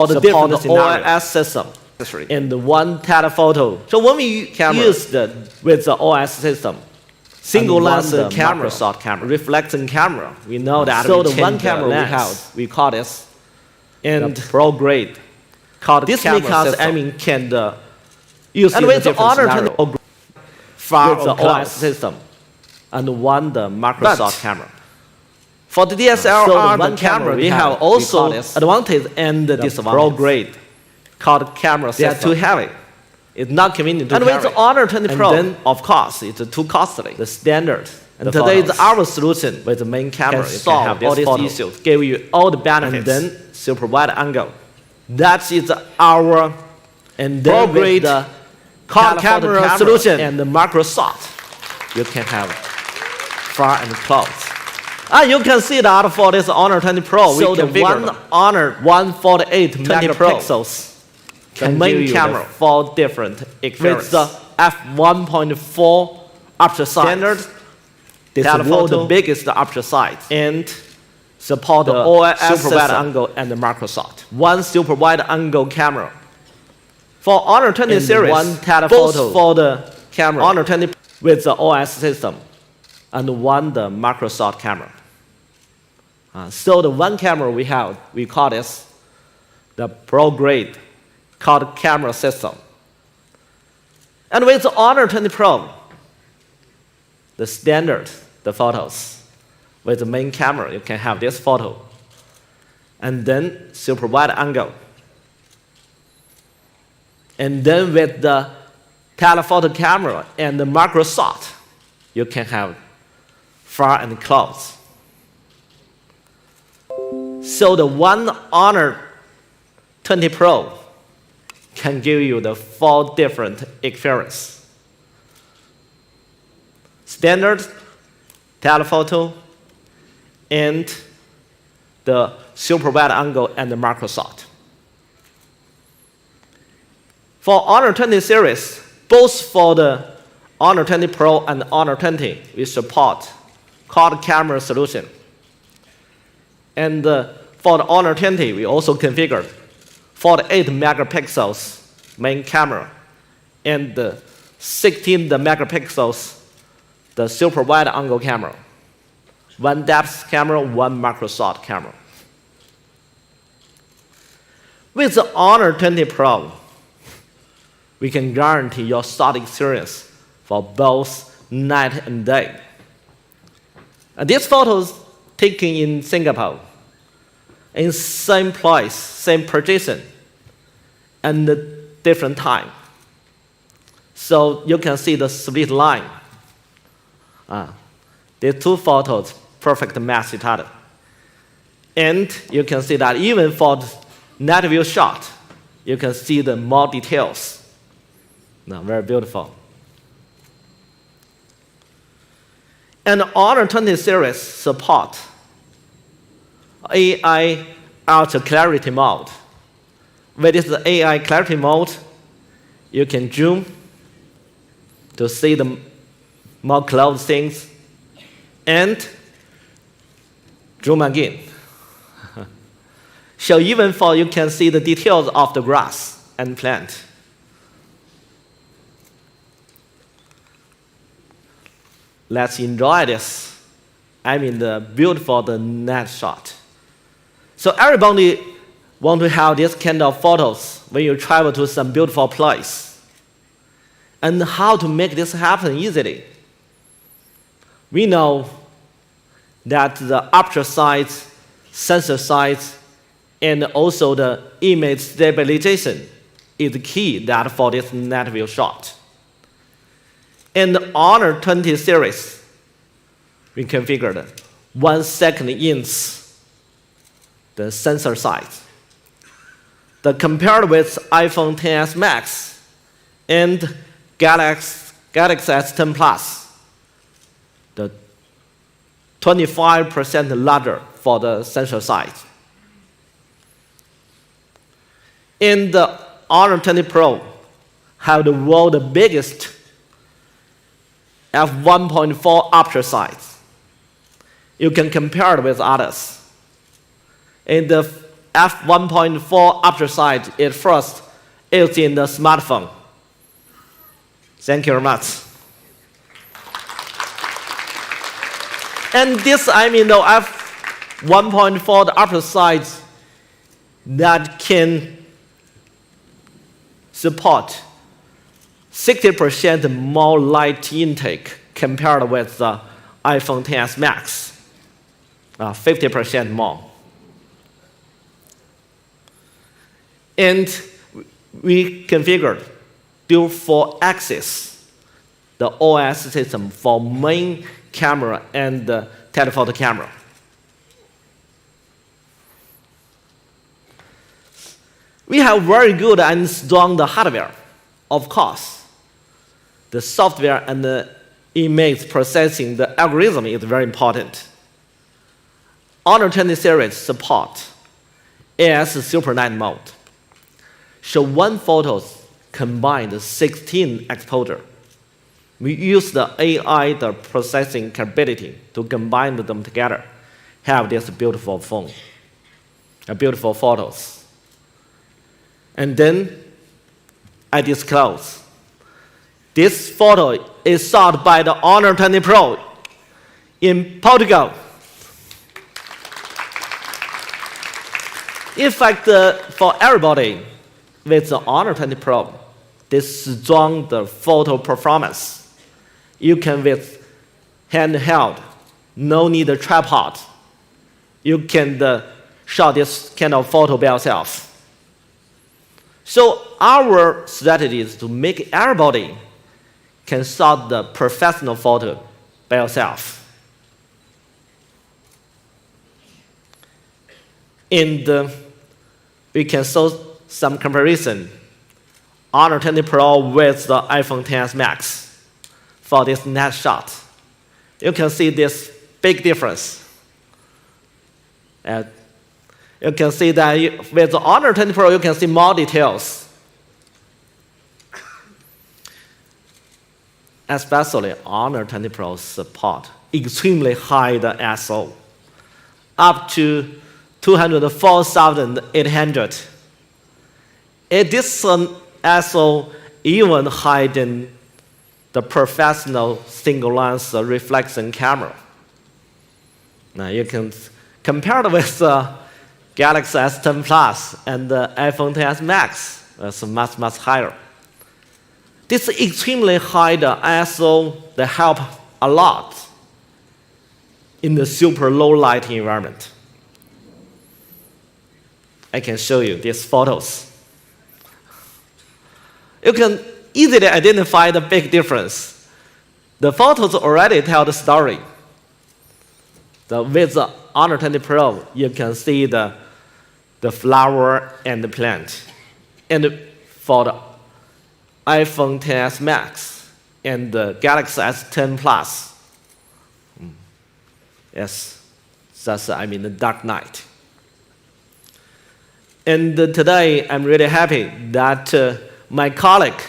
or the different OIS system in the one telephoto. So when we use with the OIS system, single lens camera, shot camera, reflecting camera, we know that. So the one camera we have, we call this and pro grade. Called this because can use and with the honor far with the OIS system and one the macro shot camera. For the DSLR, the camera we have also advantage and disadvantage. Pro grade called camera system. They are too heavy. It's not convenient to carry. And with the Honor 20 Pro, then of course it's too costly. The standard. And today is our solution with the main camera. Can solve all these issues, give you all the benefits. And then super wide angle. That is our pro grade camera solution and the macro shot. You can have far and close. And you can see that for this Honor 20 Pro, so we the one Honor 148 megapixels can main camera for different experience. With the f1.4 aperture size. Standard, this is the biggest aperture size and support the OIS super wide angle and the macro shot. One super wide angle camera. For Honor 20 series, one telephoto for the camera Honor 20 with the OIS system and one the macro shot camera. So the one camera we have, we call this the pro grade called camera system. And with the Honor 20 Pro, the standard, the photos, with the main camera, you can have this photo. And then super wide angle. And then with the telephoto camera and the macro shot, you can have far and close. So the one Honor 20 Pro can give you the 4 different experience. Standard, telephoto, and the super wide angle and the macro shot. For Honor 20 series, both for the Honor 20 Pro and Honor 20, we support quad camera solution. And for the Honor 20, we also configured 48 megapixels main camera and 16 megapixels the super wide angle camera. One depth camera, one macro shot camera. With the Honor 20 Pro, we can guarantee your shot experience for both night and day. And these photos taken in Singapore, in same place, same position, and different time. So you can see the split line. These 2 photos, perfect match each other. And you can see that even for the night view shot, you can see the more details. Very beautiful. And Honor 20 series support AI Ultra Clarity mode. With this AI Clarity mode, you can zoom to see the more close things and zoom again. So even for you can see the details of the grass and plant. Let's enjoy this. The beautiful the night shot. So everybody want to have this kind of photos when you travel to some beautiful place. And how to make this happen easily? We know that the aperture size, sensor size, and also the image stabilization is the key that for this night view shot. In the Honor 20 series, we configured 1 second inch the sensor size. Compared with iPhone XS Max and Galaxy S10 Plus, the 25% larger for the sensor size. In the Honor 20 Pro, have the world's biggest f1.4 aperture size. You can compare it with others. And f1.4 aperture size is first used in the smartphone. Thank you very much. And this, the f1.4, the aperture size that can support 60% more light intake compared with the iPhone XS Max, 50% more. And we configured dual 4-axis, the OS system for main camera and the telephoto camera. We have very good and strong hardware, of course. The software and the image processing, the algorithm is very important. Honor 20 series support AS Super Night mode. So one photo combines 16 exposure. We use the AI, the processing capability, to combine them together, have this beautiful phone, beautiful photos. And then I disclose, this photo is shot by the Honor 20 Pro in Portugal. In fact, for everybody with the Honor 20 Pro, this strong photo performance. You can with handheld, no need a tripod. You can shot this kind of photo by yourself. So our strategy is to make everybody can shot the professional photo by yourself. And we can show some comparison. Honor 20 Pro with the iPhone XS Max for this next shot. You can see this big difference. You can see that with the Honor 20 Pro, you can see more details. Especially Honor 20 Pro support extremely high ISO, up to 204,800. This ISO even higher than the professional single lens reflection camera. Now you can compare it with the Galaxy S10 Plus and the iPhone XS Max. It's much, much higher. This extremely high ISO that help a lot in the super low light environment. I can show you these photos. You can easily identify the big difference. The photos already tell the story. With the Honor 20 Pro, you can see the flower and the plant. And for the iPhone XS Max and the Galaxy S10 Plus, yes, that's the dark night. And today, I'm really happy that my colleague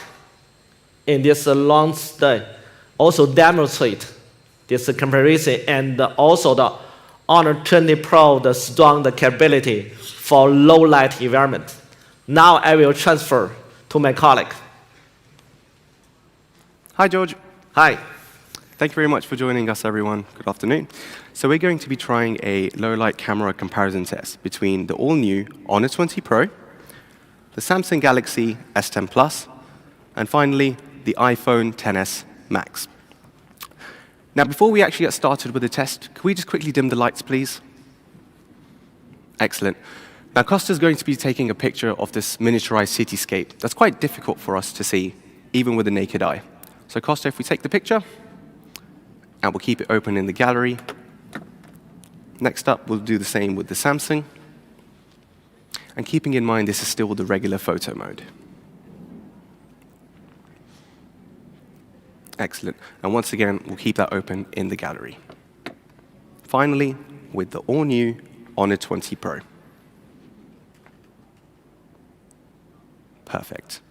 in this launch day also demonstrate this comparison and also the Honor 20 Pro, the strong capability for low light environment. Now I will transfer to my colleague. Hi, George. Hi. Thank you very much for joining us, everyone. Good afternoon. So we're going to be trying a low-light camera comparison test between the all-new Honor 20 Pro, the Samsung Galaxy S10 Plus, and finally, the iPhone XS Max. Now, before we actually get started with the test, can we just quickly dim the lights, please? Excellent. Now, Costa's going to be taking a picture of this miniaturized cityscape that's quite difficult for us to see, even with the naked eye. So, Costa, if we take the picture, and we'll keep it open in the gallery. Next up, we'll do the same with the Samsung. And keeping in mind, this is still the regular photo mode. Excellent. And once again, we'll keep that open in the gallery. Finally, with the all-new Honor 20 Pro. Perfect.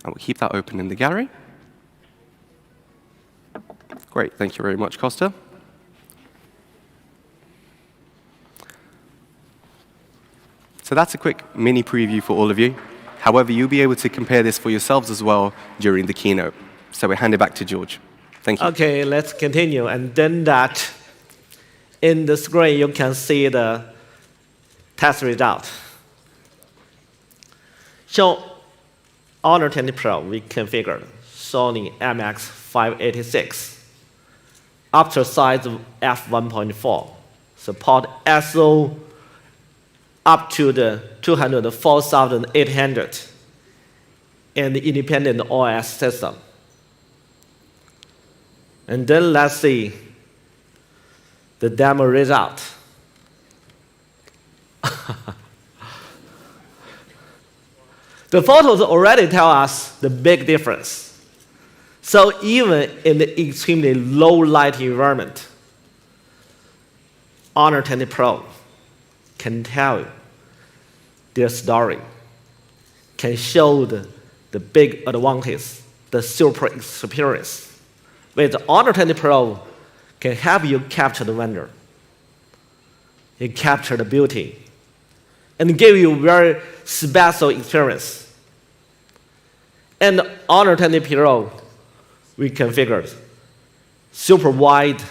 And we'll keep that open in the gallery. Great. Thank you very much, Costa. So that's a quick mini preview for all of you. However, you'll be able to compare this for yourselves as well during the keynote. So we hand it back to George. Thank you. Okay, let's continue. And then that in the screen, you can see the test result. So Honor 20 Pro, we configured Sony MX586. Aperture size of f1.4. Support ISO up to the 204,800 and the independent OS system. And then let's see the demo result. The photos already tell us the big difference. So even in the extremely low light environment, Honor 20 Pro can tell their story, can show the big advantage, the super experience. With Honor 20 Pro, can help you capture the wonder, you capture the beauty, and give you very special experience. And Honor 20 Pro, we configured super wide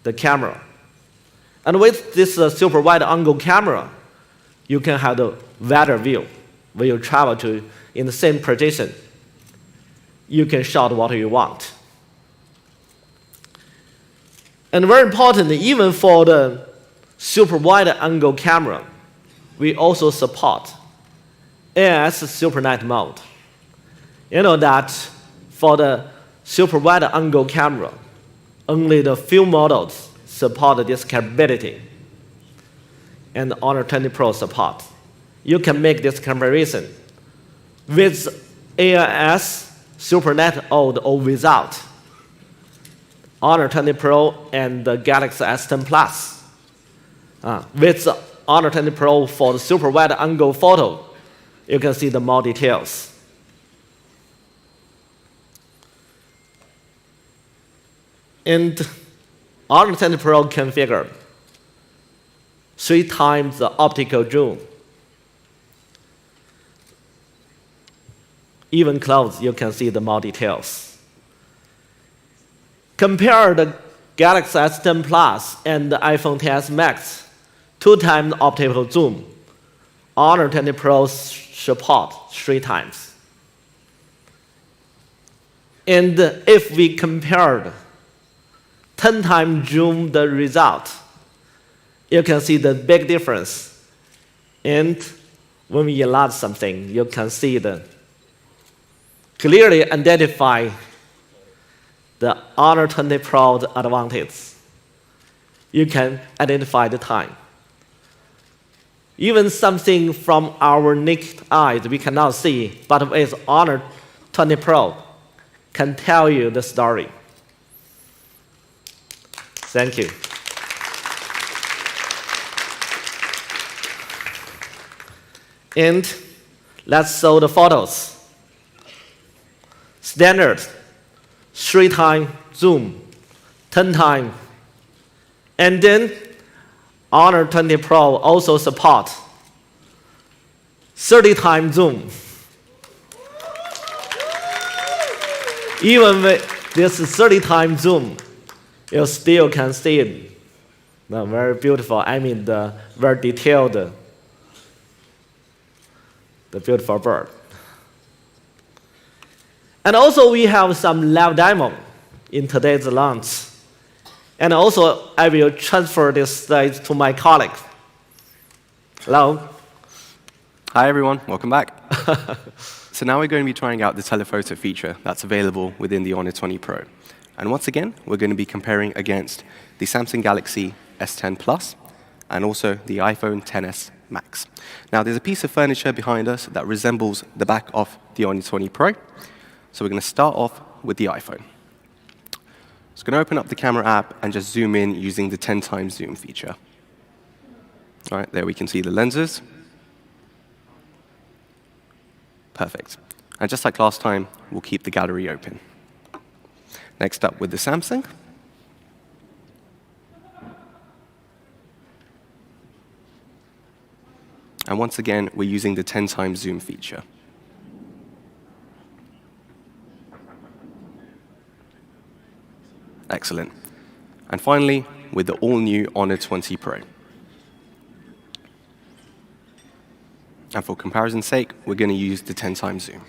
the camera. And with this super wide angle camera, you can have the wider view. When you travel to in the same position, you can shot what you want. And very important, even for the super wide angle camera, we also support AIS Super Night mode. You know that for the super wide angle camera, only the few models support this capability, and the Honor 20 Pro support. You can make this comparison with AIS Super Night Mode or without Honor 20 Pro and the Galaxy S10 Plus. With Honor 20 Pro for the super wide angle photo, you can see the more details. And Honor 20 Pro configured 3 times the optical zoom. Even close, you can see the more details. Compare the Galaxy S10 Plus and the iPhone XS Max, 2 times optical zoom. Honor 20 Pro support 3 times. And if we compared 10 times zoom the result, you can see the big difference. And when we enlarge something, you can see clearly identify the Honor 20 Pro advantage. You can identify the time. Even something from our naked eyes we cannot see, but with Honor 20 Pro can tell you the story. Thank you. And let's show the photos. Standard, 3 times zoom, 10 times. And then Honor 20 Pro also support 30 times zoom. Even with this 30 times zoom, you still can see the very beautiful, the very detailed, the beautiful bird. And also we have some live demo in today's launch. And also I will transfer this slide to my colleague. Hello. Hi everyone, welcome back. So now we're going to be trying out the telephoto feature that's available within the Honor 20 Pro. And once again, we're going to be comparing against the Samsung Galaxy S10 Plus and also the iPhone XS Max. Now, there's a piece of furniture behind us that resembles the back of the Honor 20 Pro. So we're going to start off with the iPhone. Just going to open up the camera app and just zoom in using the 10 times zoom feature. All right, there we can see the lenses. Perfect. And just like last time, we'll keep the gallery open. Next up with the Samsung. And once again, we're using the 10 times zoom feature. Excellent. And finally, with the all-new Honor 20 Pro. And for comparison's sake, we're going to use the 10 times zoom.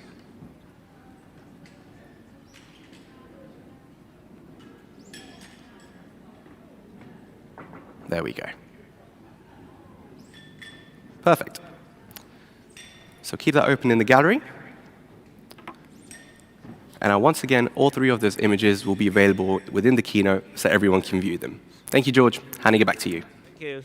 There we go. Perfect. So keep that open in the gallery. And now, once again, all three of those images will be available within the keynote so everyone can view them. Thank you, George. Handing it back to you. Thank you.